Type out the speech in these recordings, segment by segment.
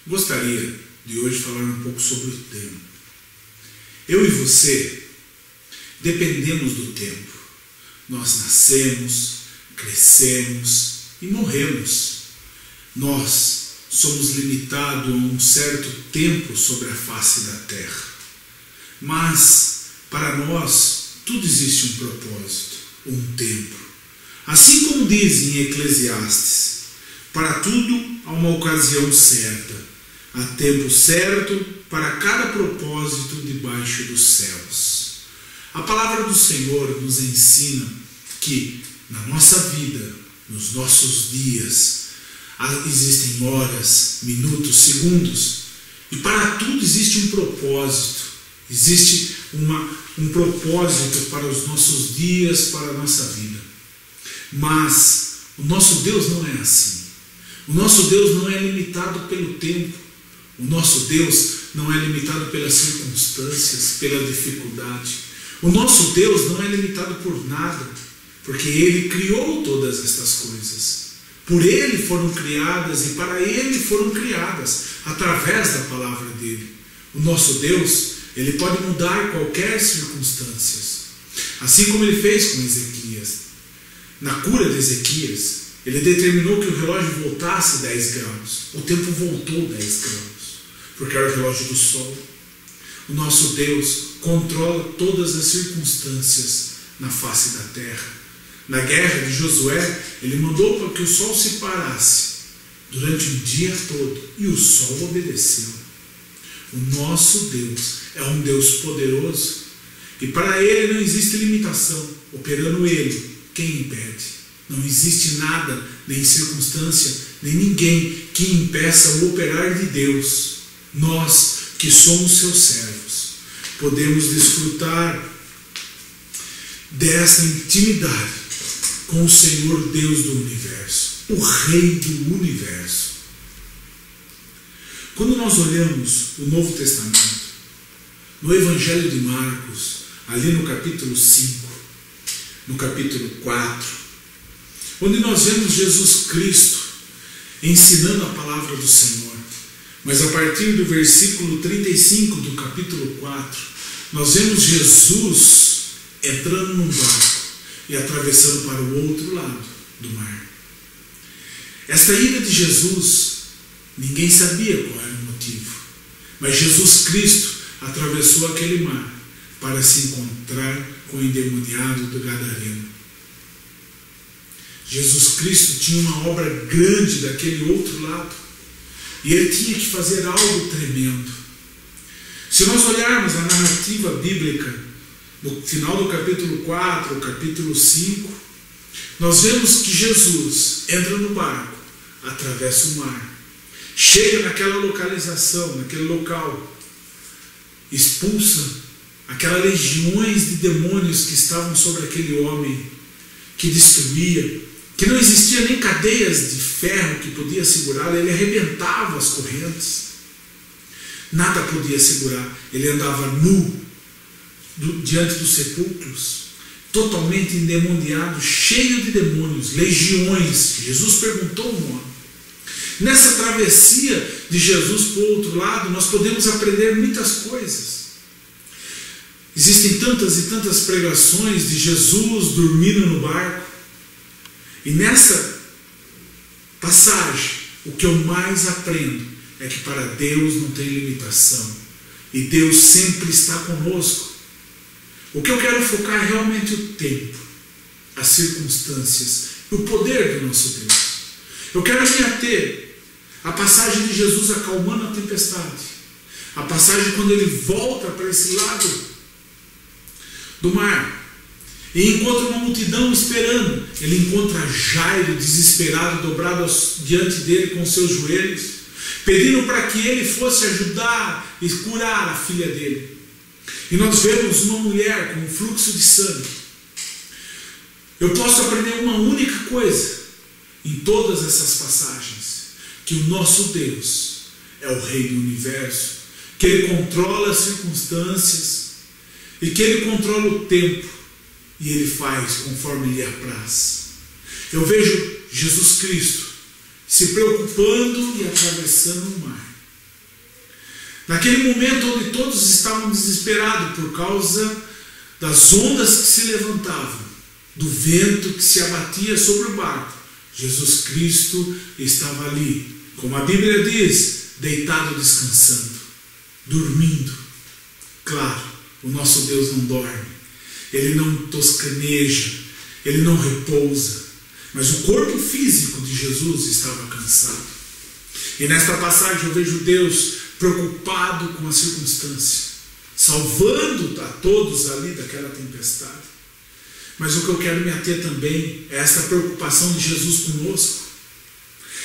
Gostaria de hoje falar um pouco sobre o tempo. Eu e você dependemos do tempo. Nós nascemos, crescemos e morremos. Nós somos limitados a um certo tempo sobre a face da terra. Mas, para nós, tudo existe um propósito, um tempo. Assim como diz em Eclesiastes, para tudo há uma ocasião certa. Há tempo certo para cada propósito debaixo dos céus. A palavra do Senhor nos ensina que na nossa vida, nos nossos dias, existem horas, minutos, segundos, e para tudo existe um propósito. Existe um propósito para os nossos dias, para a nossa vida. Mas o nosso Deus não é assim. O nosso Deus não é limitado pelo tempo. O nosso Deus não é limitado pelas circunstâncias, pela dificuldade. O nosso Deus não é limitado por nada, porque Ele criou todas estas coisas. Por Ele foram criadas e para Ele foram criadas, através da palavra dEle. O nosso Deus, Ele pode mudar qualquer circunstância, assim como Ele fez com Ezequias. Na cura de Ezequias, Ele determinou que o relógio voltasse 10 graus. O tempo voltou 10 graus. Porque era o relógio do sol. O nosso Deus controla todas as circunstâncias na face da terra. Na guerra de Josué, ele mandou para que o sol se parasse durante o dia todo, e o sol obedeceu. O nosso Deus é um Deus poderoso, e para Ele não existe limitação. Operando Ele, quem impede? Não existe nada, nem circunstância, nem ninguém que impeça o operar de Deus. Nós, que somos seus servos, podemos desfrutar dessa intimidade com o Senhor Deus do universo, o Rei do universo. Quando nós olhamos o Novo Testamento, no Evangelho de Marcos, ali no capítulo 5, no capítulo 4, onde nós vemos Jesus Cristo ensinando a palavra do Senhor, mas a partir do versículo 35 do capítulo 4, nós vemos Jesus entrando num barco e atravessando para o outro lado do mar. Esta ida de Jesus, ninguém sabia qual era o motivo, mas Jesus Cristo atravessou aquele mar para se encontrar com o endemoniado do Gadareno. Jesus Cristo tinha uma obra grande daquele outro lado, e ele tinha que fazer algo tremendo. Se nós olharmos a narrativa bíblica, no final do capítulo 4, o capítulo 5, nós vemos que Jesus entra no barco, atravessa o mar, chega naquela localização, naquele local, expulsa aquelas legiões de demônios que estavam sobre aquele homem, que destruía, que não existia nem cadeias de ferro que podia segurá-lo. Ele arrebentava as correntes, nada podia segurar. Ele andava nu diante dos sepulcros, totalmente endemoniado, cheio de demônios, legiões. Jesus perguntou o nome. Nessa travessia de Jesus para o outro lado, nós podemos aprender muitas coisas. Existem tantas e tantas pregações de Jesus dormindo no barco. E nessa passagem, o que eu mais aprendo é que para Deus não tem limitação. E Deus sempre está conosco. O que eu quero focar é realmente o tempo, as circunstâncias, o poder do nosso Deus. Eu quero me ater à passagem de Jesus acalmando a tempestade. A passagem quando ele volta para esse lado do mar e encontra uma multidão esperando. Ele encontra Jairo desesperado, dobrado diante dele com seus joelhos, pedindo para que ele fosse ajudar e curar a filha dele. E nós vemos uma mulher com um fluxo de sangue. Eu posso aprender uma única coisa em todas essas passagens: que o nosso Deus é o Rei do universo, que Ele controla as circunstâncias e que Ele controla o tempo, e Ele faz conforme lhe apraz. Eu vejo Jesus Cristo se preocupando e atravessando o mar, Naquele momento onde todos estavam desesperados por causa das ondas que se levantavam, do vento que se abatia sobre o barco, Jesus Cristo estava ali, como a Bíblia diz, deitado descansando, dormindo. Claro, o nosso Deus não dorme, Ele não toscaneja, Ele não repousa, mas o corpo físico de Jesus estava cansado. E nesta passagem eu vejo Deus preocupado com a circunstância, salvando a todos ali daquela tempestade. Mas o que eu quero me ater também é essa preocupação de Jesus conosco,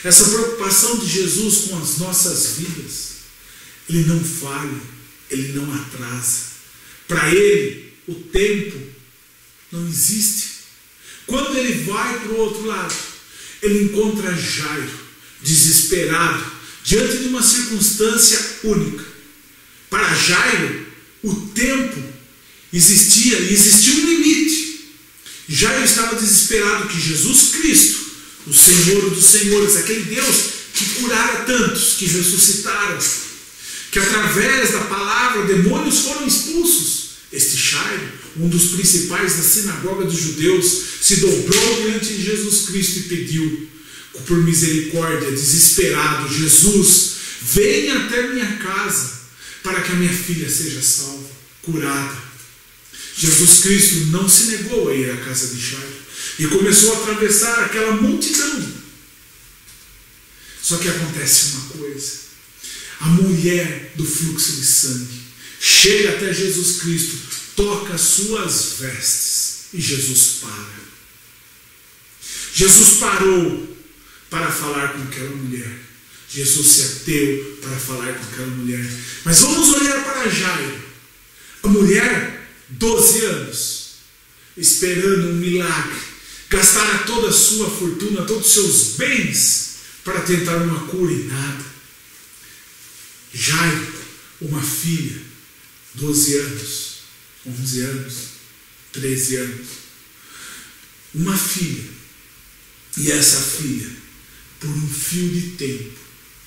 essa preocupação de Jesus com as nossas vidas. Ele não falha, Ele não atrasa. Para Ele, o tempo não existe. Quando Ele vai para o outro lado, Ele encontra Jairo, desesperado, diante de uma circunstância única. Para Jairo, o tempo existia e existia um limite. Jairo estava desesperado que Jesus Cristo, o Senhor dos Senhores, aquele Deus que curara tantos, que ressuscitaram, que através da palavra demônios foram expulsos. Este Jairo, um dos principais da sinagoga dos judeus, se dobrou diante de Jesus Cristo e pediu, por misericórdia, desesperado: Jesus, venha até minha casa para que a minha filha seja salva, curada. Jesus Cristo não se negou a ir à casa de Jairo e começou a atravessar aquela multidão. Só que acontece uma coisa: a mulher do fluxo de sangue chega até Jesus Cristo, toca as suas vestes e Jesus para. Jesus parou para falar com aquela mulher. Jesus se ateu para falar com aquela mulher. Mas vamos olhar para Jairo. A mulher, 12 anos, esperando um milagre, gastara toda a sua fortuna, todos os seus bens para tentar uma cura e nada. Jairo, uma filha, 12 anos, 11 anos, 13 anos, uma filha, e essa filha, por um fio de tempo,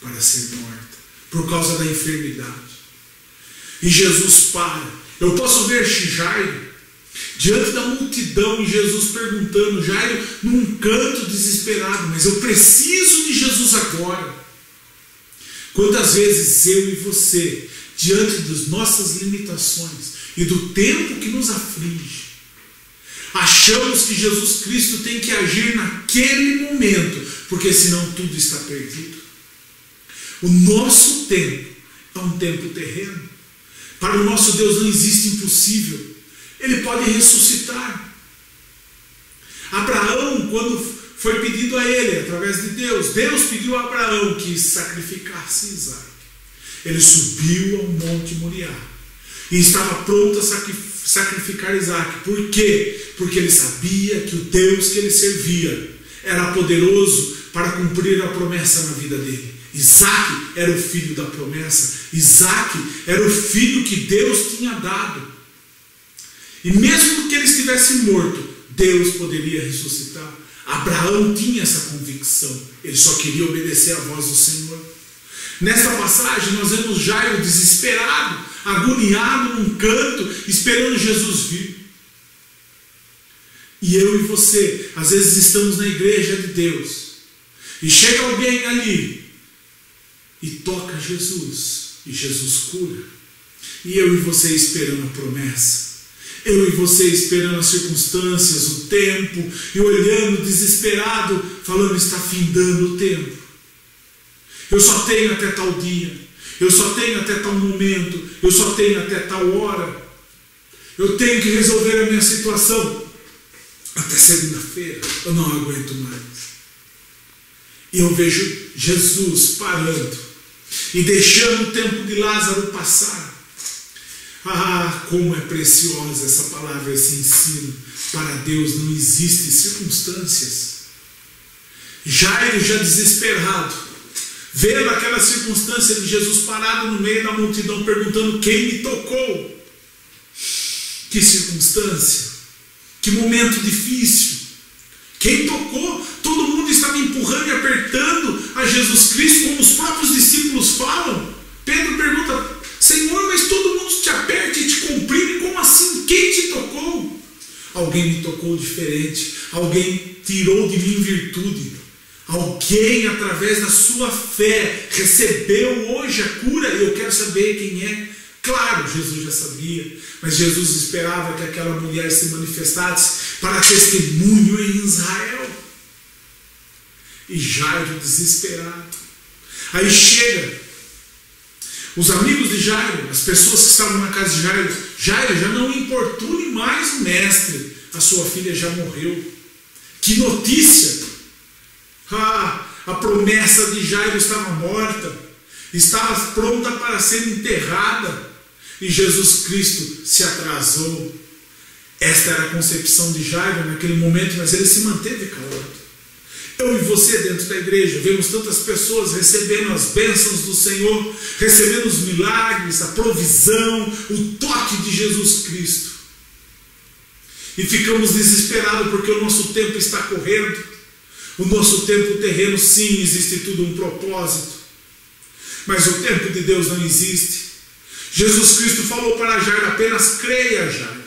para ser morta, por causa da enfermidade. E Jesus para. Eu posso ver Jairo diante da multidão e Jesus perguntando, Jairo num canto desesperado: mas eu preciso de Jesus agora. Quantas vezes eu e você, diante das nossas limitações e do tempo que nos aflige, achamos que Jesus Cristo tem que agir naquele momento, porque senão tudo está perdido. O nosso tempo é um tempo terreno. Para o nosso Deus não existe impossível. Ele pode ressuscitar. Abraão, quando foi pedido a ele, através de Deus, Deus pediu a Abraão que sacrificasse Isaac. Ele subiu ao Monte Moriá e estava pronto a sacrificar Isaac. Por quê? Porque ele sabia que o Deus que ele servia era poderoso para cumprir a promessa na vida dele. Isaac era o filho da promessa. Isaac era o filho que Deus tinha dado. E mesmo que ele estivesse morto, Deus poderia ressuscitar. Abraão tinha essa convicção. Ele só queria obedecer à voz do Senhor. Nesta passagem nós vemos Jairo desesperado, agoniado num canto, esperando Jesus vir. E eu e você, às vezes estamos na igreja de Deus, e chega alguém ali e toca Jesus, e Jesus cura. E eu e você esperando a promessa. Eu e você esperando as circunstâncias, o tempo, e olhando desesperado, falando: está findando o tempo. Eu só tenho até tal dia. Eu só tenho até tal momento. Eu só tenho até tal hora. Eu tenho que resolver a minha situação até segunda-feira. Eu não aguento mais. E eu vejo Jesus parando e deixando o tempo de Lázaro passar. Ah, como é preciosa essa palavra, esse ensino. Para Deus não existem circunstâncias. Jairo, já desesperado, vendo aquela circunstância de Jesus parado no meio da multidão, perguntando: quem me tocou? Que circunstância, que momento difícil. Quem tocou? Todo mundo estava empurrando e apertando a Jesus Cristo, como os próprios discípulos falam. Pedro pergunta: alguém me tocou diferente, alguém tirou de mim virtude, alguém através da sua fé recebeu hoje a cura e eu quero saber quem é. Claro, Jesus já sabia, mas Jesus esperava que aquela mulher se manifestasse para testemunho em Israel. E Jairo desesperado. Aí chega os amigos de Jairo, as pessoas que estavam na casa de Jairo. Jairo, já não importune mais o mestre, a sua filha já morreu. Que notícia! A promessa de Jairo estava morta, estava pronta para ser enterrada, e Jesus Cristo se atrasou. Esta era a concepção de Jairo naquele momento, mas ele se manteve calado. Eu e você dentro da igreja vemos tantas pessoas recebendo as bênçãos do Senhor, recebendo os milagres, a provisão, o toque de Jesus Cristo, e ficamos desesperados porque o nosso tempo está correndo. O nosso tempo terreno, sim, existe tudo um propósito, mas o tempo de Deus não existe. Jesus Cristo falou para Jairo: apenas creia, Jairo.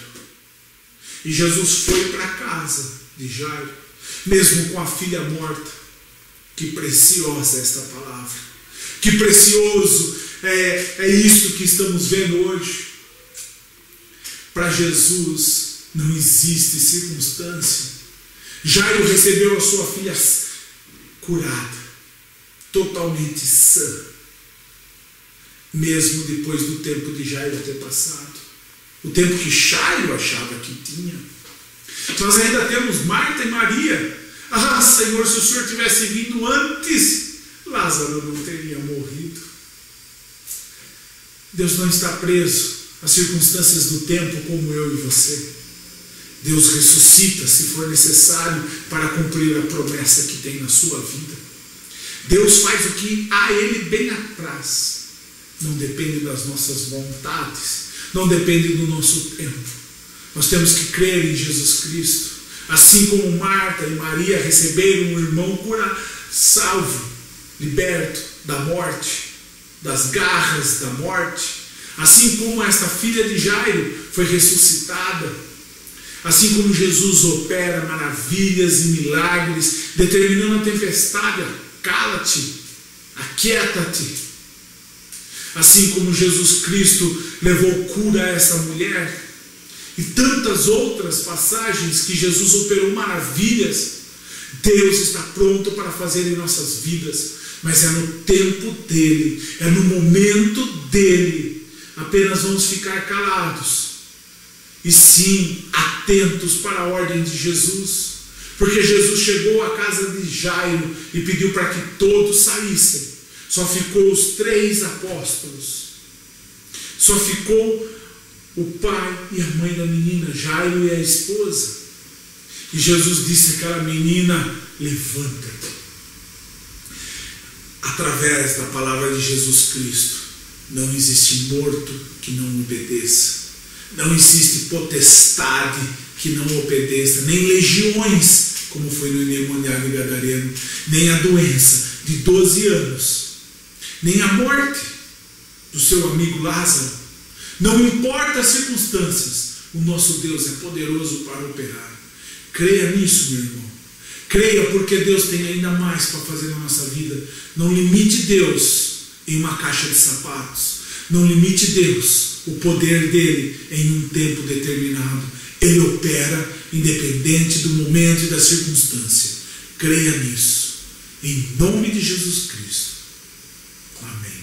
E Jesus foi para a casa de Jairo, mesmo com a filha morta. Que preciosa esta palavra, que precioso é isso que estamos vendo hoje. Para Jesus não existe circunstância. Jairo recebeu a sua filha curada, totalmente sã, mesmo depois do tempo de Jairo ter passado, o tempo que Jairo achava que tinha. Nós ainda temos Marta e Maria. Senhor, se o Senhor tivesse vindo antes, Lázaro não teria morrido. Deus não está preso às circunstâncias do tempo como eu e você. Deus ressuscita se for necessário para cumprir a promessa que tem na sua vida. Deus faz o que a Ele bem apraz. Não depende das nossas vontades, não depende do nosso tempo. Nós temos que crer em Jesus Cristo. Assim como Marta e Maria receberam um irmão curado, salvo, liberto da morte, das garras da morte, assim como esta filha de Jairo foi ressuscitada, assim como Jesus opera maravilhas e milagres, determinando a tempestade: cala-te, aquieta-te. Assim como Jesus Cristo levou cura a essa mulher, e tantas outras passagens que Jesus operou maravilhas, Deus está pronto para fazer em nossas vidas, mas é no tempo dele, é no momento dele. Apenas vamos ficar calados e sim atentos para a ordem de Jesus, porque Jesus chegou à casa de Jairo e pediu para que todos saíssem. Só ficou os 3 apóstolos, só ficou o pai e a mãe da menina, Jairo e a esposa. E Jesus disse àquela menina: levanta-te. Através da palavra de Jesus Cristo, não existe morto que não obedeça, não existe potestade que não obedeça, nem legiões, como foi no endemoniado gadareno, nem a doença de 12 anos, nem a morte do seu amigo Lázaro. Não importa as circunstâncias, o nosso Deus é poderoso para operar. Creia nisso, meu irmão. Creia, porque Deus tem ainda mais para fazer na nossa vida. Não limite Deus em uma caixa de sapatos. Não limite Deus, o poder dele, em um tempo determinado. Ele opera independente do momento e da circunstância. Creia nisso. Em nome de Jesus Cristo. Amém.